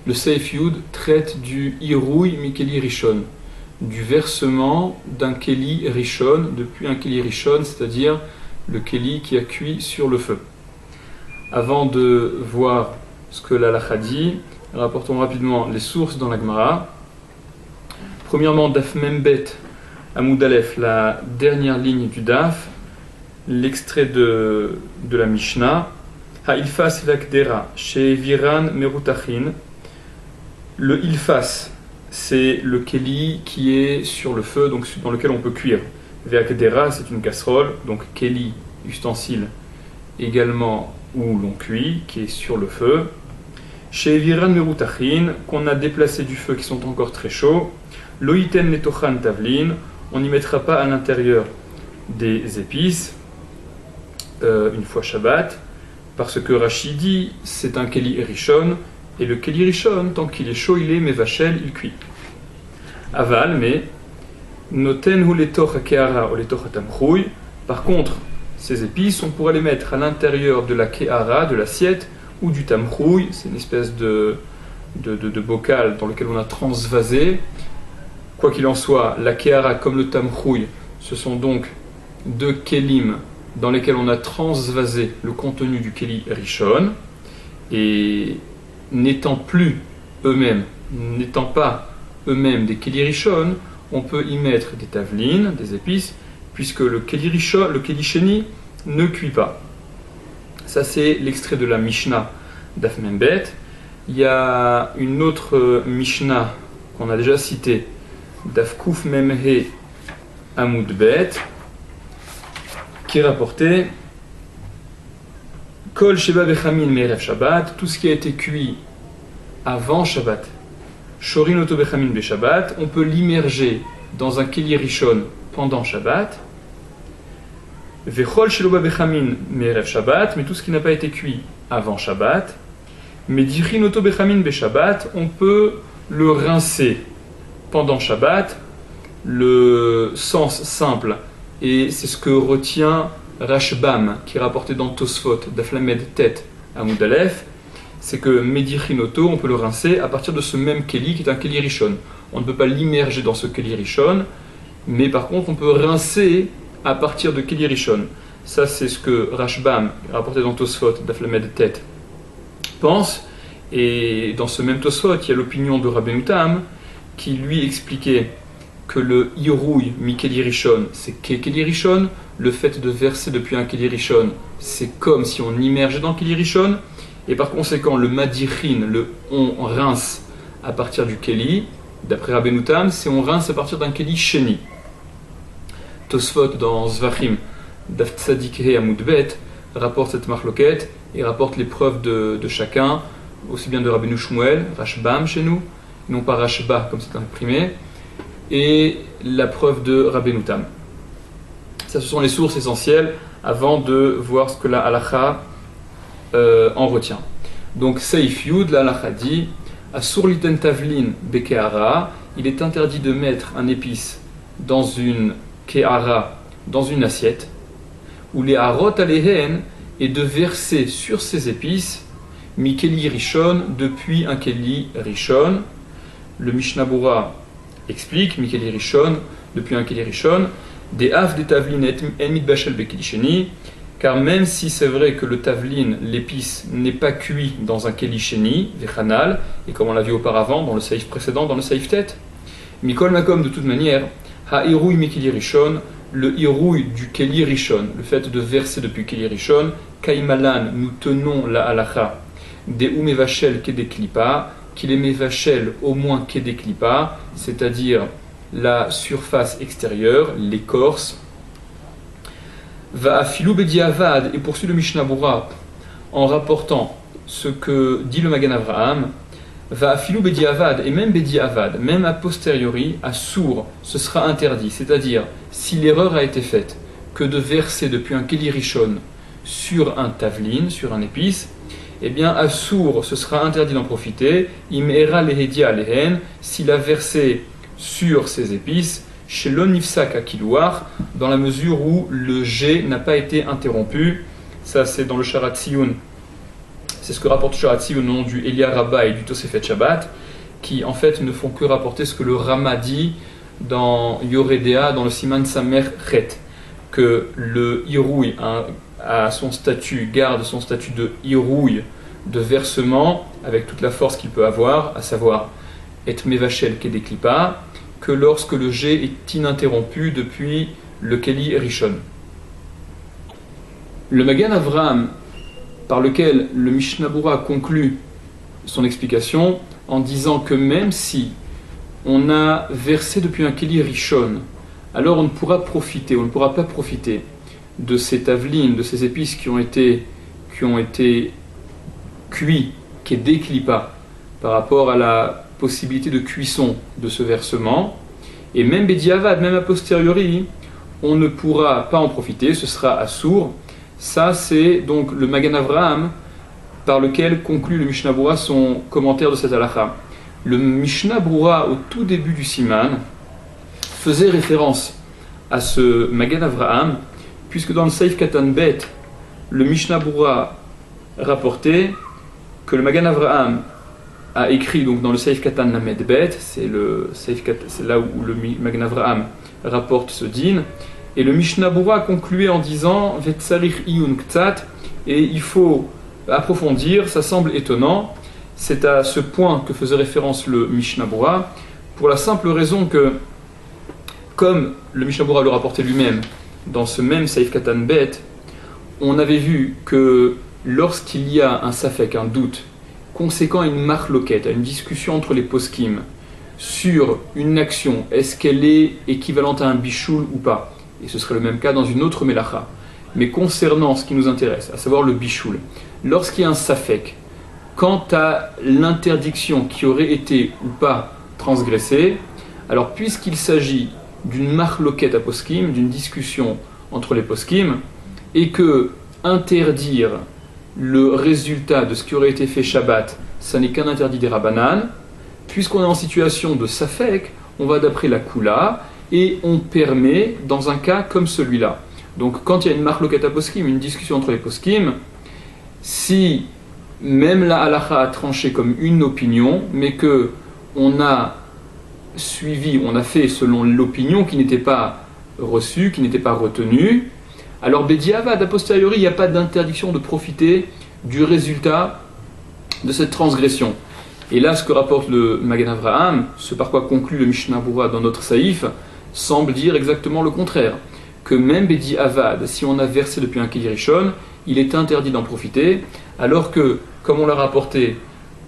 le Seif Yud traite du Irouy Mikeli Rishon, du versement d'un Keli Rishon depuis un Keli Rishon, c'est-à-dire le Keli qui a cuit sur le feu. Avant de voir ce que l'Halakha dit, rapportons rapidement les sources dans la Gemara. Premièrement, Daf Membet Amoud Aleph, la dernière ligne du Daf, l'extrait de la Mishnah. Ha-ilfas vakdera, chez Viran Merutachin. Le ilfas, c'est le keli qui est sur le feu, donc dans lequel on peut cuire. Vakdera, c'est une casserole, donc keli, ustensile, également où l'on cuit, qui est sur le feu. Chez Viran Merutachin, qu'on a déplacé du feu, qui sont encore très chauds. Loïten netochan tavlin, on n'y mettra pas à l'intérieur des épices, une fois Shabbat, parce que Rashi dit c'est un Keli Rishon, et le Keli Rishon, tant qu'il est chaud, il est Mevachel, il cuit. Aval, mais Noten hu letoch ha-ke'ara ou letoch ha-tamchouy, par contre, ces épices, on pourrait les mettre à l'intérieur de la ke'ara, de l'assiette, ou du tamchouy, c'est une espèce de bocal dans lequel on a transvasé. Quoi qu'il en soit, la ke'ara comme le tamchouy, ce sont donc deux kelim dans lesquels on a transvasé le contenu du Keli Rishon, et n'étant pas eux-mêmes des Keli Rishon, on peut y mettre des tavlines, des épices, puisque le Keli Rishon, le Keli Sheni, ne cuit pas. Ça, c'est l'extrait de la Mishnah d'Af Membet. Il y a une autre Mishnah qu'on a déjà citée, d'Af Kuf Memhe Amoud Bet, qui est rapporté Kol Sheba Bechamin Merev Shabbat, tout ce qui a été cuit avant Shabbat, Shorin Oto Bechamin Be Shabbat, on peut l'immerger dans un Keli Rishon pendant Shabbat. Vechol Sheloba Bechamin Merev Shabbat, mais tout ce qui n'a pas été cuit avant Shabbat. Mais Dichin Oto Bechamin Be Shabbat, on peut le rincer pendant Shabbat. Le sens simple, et c'est ce que retient Rashbam, qui est rapporté dans Tosfot, d'Aflamed Tet à Moudalef, c'est que Medichinoto, on peut le rincer à partir de ce même Keli qui est un Keli Rishon. On ne peut pas l'immerger dans ce Keli Rishon, mais par contre on peut rincer à partir de Keli Rishon. Ça c'est ce que Rashbam, rapporté dans Tosfot, d'Aflamed Tet, pense, et dans ce même Tosfot, il y a l'opinion de Rabbeinu Tam, qui lui expliquait que le Irouy mi-Keli Rishon, c'est Keli Rishon, le fait de verser depuis un Keli Rishon, c'est comme si on immergeait dans Keli Rishon, et par conséquent, le Madichin, on rince à partir du Keli, d'après Rabbeinu Tam, c'est on rince à partir d'un Keli Sheni. Tosfot dans Zvachim, Daf Tzadik He Amud Bet, rapporte cette marloquette et rapporte les preuves de chacun, aussi bien de Rabbeinu Shmuel, Rashbam chez nous, non pas Rashba comme c'est imprimé, et la preuve de Rabbeinu Tam. Ça, ce sont les sources essentielles avant de voir ce que la halakha en retient. Donc, Seif Yud, la halakha dit Asur liten tavlin bekeara, il est interdit de mettre un épice dans une keara, dans une assiette, ou les harot alehen, et de verser sur ces épices mikeli rishon, depuis un keli rishon. Le Mishnah Bura explique Mikeli Rishon, depuis un Keli Rishon, des haf des tavlin en mitbashel bekeli sheni, car même si c'est vrai que le tavlin, l'épice, n'est pas cuit dans un Keli sheni, vechanal, et comme on l'a vu auparavant dans le saïf précédent, dans le saïf tête, mikol makom de toute manière, ha irouy mikeli rishon, le irouy du Keli Rishon, le fait de verser depuis Keli Rishon, kaimalan, nous tenons la halakha, des umevachel kedeklipa, qu'il est mévachel au moins kedeklipa, c'est-à-dire la surface extérieure, l'écorce. Va afilou bediavad, et poursuit le Mishnah Bura en rapportant ce que dit le Magan Avraham. Va afilou bediavad, et même bediavad, même a posteriori, à sourd, ce sera interdit. C'est-à-dire, si l'erreur a été faite que de verser depuis un Keli Rishon sur un tavlin, sur un épice, eh bien, à sourd, ce sera interdit d'en profiter. Imera lehedia lehen, s'il a versé sur ces épices, chez l'onifsak akilouar, dans la mesure où le jet n'a pas été interrompu. Ça, c'est dans le Sharat Tziyun C'est ce que rapporte Sharatzi au nom du Elia Rabba et du Tosefet Shabbat, qui en fait ne font que rapporter ce que le Rama dit dans Yoredea, dans le Siman Samer Chet, que le Hirouille a son statut, garde son statut de Hirouille, de versement, avec toute la force qu'il peut avoir, à savoir et Mevachel Kedeklipa, que lorsque le jet est ininterrompu depuis le Keli Rishon. Le Magan Avraham, par lequel le Mishnah Berurah conclut son explication en disant que même si on a versé depuis un Keli Rishon, alors on ne pourra pas profiter de ces tavlines, de ces épices qui ont été cuits, qui est déclipa par rapport à la possibilité de cuisson de ce versement, et même Bediavad, même a posteriori, on ne pourra pas en profiter, ce sera assour. Ça, c'est donc le Magan Avraham par lequel conclut le Mishnah Berurah son commentaire de cette halakha. Le Mishnah Berurah, au tout début du Siman, faisait référence à ce Magan Avraham, puisque dans le Seif Katan Bet, le Mishnah Berurah rapportait que le Magan Avraham a écrit donc dans le Seif Katan Lamed Bet, c'est là où le Magan Avraham rapporte ce din, et le Mishnah Berurah concluait en disant Vetzarich iyun ktsat, et il faut approfondir, ça semble étonnant. C'est à ce point que faisait référence le Mishnah Berurah, pour la simple raison que, comme le Mishnah Berurah le rapportait lui-même dans ce même Seif Katan Bet, on avait vu que lorsqu'il y a un safek, un doute, conséquent à une marloquette, à une discussion entre les poskim sur une action, est-ce qu'elle est équivalente à un bichoul ou pas? Et ce serait le même cas dans une autre melacha. Mais concernant ce qui nous intéresse, à savoir le bichoul, lorsqu'il y a un safek, quant à l'interdiction qui aurait été ou pas transgressée, alors puisqu'il s'agit d'une marloquette à poskim, d'une discussion entre les poskim, et que interdire le résultat de ce qui aurait été fait Shabbat, ça n'est qu'un interdit des Rabbanan, puisqu'on est en situation de Safek, on va d'après la Kula, et on permet dans un cas comme celui-là. Donc quand il y a une marloquette à poskim, une discussion entre les poskim, si même la halacha a tranché comme une opinion, mais que on a fait selon l'opinion qui n'était pas reçue, qui n'était pas retenue, alors Bediavad, a posteriori, il n'y a pas d'interdiction de profiter du résultat de cette transgression. Et là, ce que rapporte le Magan Avraham, ce par quoi conclut le Mishnah Berurah dans notre saïf, semble dire exactement le contraire. Que même Bediavad, si on a versé depuis un Keli Rishon, il est interdit d'en profiter, alors que, comme on l'a rapporté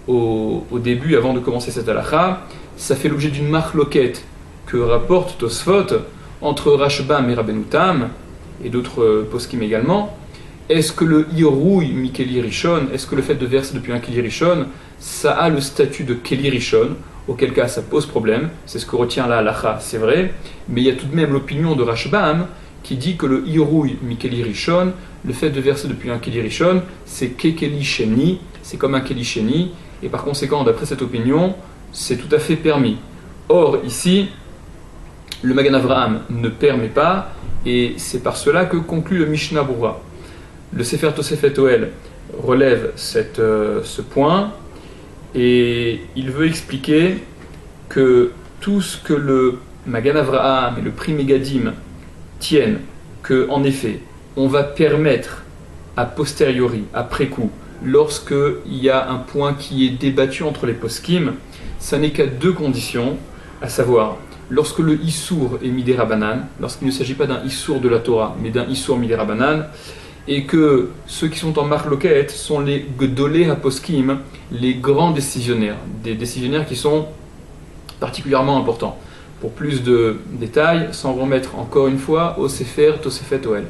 au début, avant de commencer cette halakha, ça fait l'objet d'une marloquette que rapporte Tosfot entre Rashbam et Rabbeinu Tam, et d'autres poskim également. Est-ce que le Hirouille mi Keli Rishon, est-ce que le fait de verser depuis un Keli Rishon, ça a le statut de Keli Rishon, auquel cas ça pose problème, c'est ce que retient la halacha, c'est vrai, mais il y a tout de même l'opinion de Rashbam qui dit que le Hirouille mi Keli Rishon, le fait de verser depuis un Keli Rishon, c'est Kekeli Sheni, c'est comme un Keli Sheni, et par conséquent, d'après cette opinion, c'est tout à fait permis. Or, ici, le Magan Avraham ne permet pas, et c'est par cela que conclut le Mishnah Berurah. Le Sefer Tosefet Ohel relève ce point, et il veut expliquer que tout ce que le Magan Avraham et le Pri Megadim tiennent, que en effet, on va permettre a posteriori, après coup, lorsqu'il y a un point qui est débattu entre les poskim, ça n'est qu'à deux conditions, à savoir lorsque le Issour est Midei Rabbanan, lorsqu'il ne s'agit pas d'un Issour de la Torah, mais d'un Issour Midei Rabbanan, et que ceux qui sont en marloquette sont les Gdolei HaPoskim, les grands décisionnaires, des décisionnaires qui sont particulièrement importants. Pour plus de détails, s'en remettre encore une fois au Sefer Tosefet Ohel.